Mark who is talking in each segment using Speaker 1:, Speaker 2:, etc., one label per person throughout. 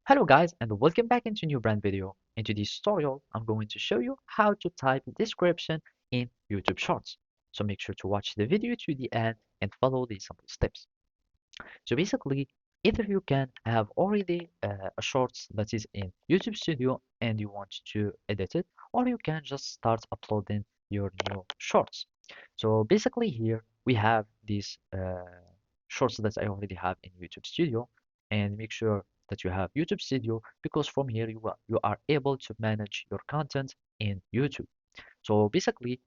Speaker 1: Hello guys and welcome back into a new brand video. In today's tutorial, I'm going to show you how to type description in YouTube Shorts. So make sure to watch the video to the end and follow the simple steps. So basically, either you can have already a shorts that is in YouTube Studio and you want to edit it, or you can just start uploading your new shorts. So basically here we have these shorts that I already have in YouTube Studio, and make sure that you have YouTube Studio because from here you are able to manage your content in YouTube. So basically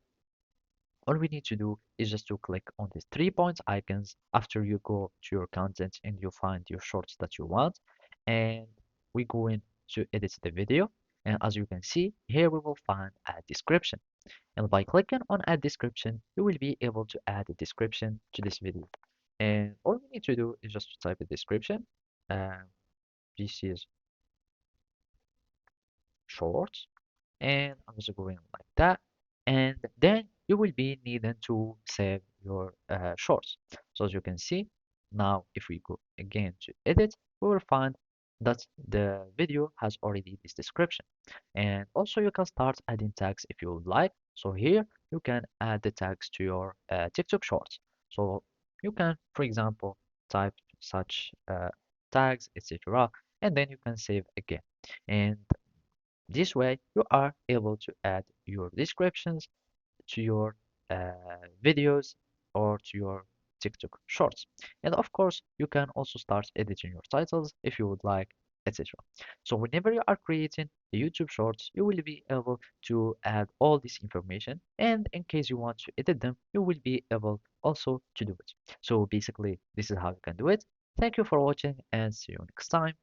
Speaker 1: all we need to do is just to click on these 3 points icons after you go to your content and you find your shorts that you want, and we go in to edit the video. And as you can see here, we will find a description, and by clicking on add description you will be able to add a description to this video. And all we need to do is just to type a description. uh, this is shorts, and I'm just going like that, and then you will be needing to save your shorts. So as you can see now, if we go again to edit, we will find that the video has already this description. And also you can start adding tags if you would like. So here you can add the tags to your TikTok shorts. So you can, for example, type such tags, etc., and then you can save again. And this way, you are able to add your descriptions to your videos or to your TikTok shorts. And of course, you can also start editing your titles if you would like, etc. So whenever you are creating the YouTube shorts, you will be able to add all this information. And in case you want to edit them, you will be able also to do it. So basically, this is how you can do it. Thank you for watching and see you next time.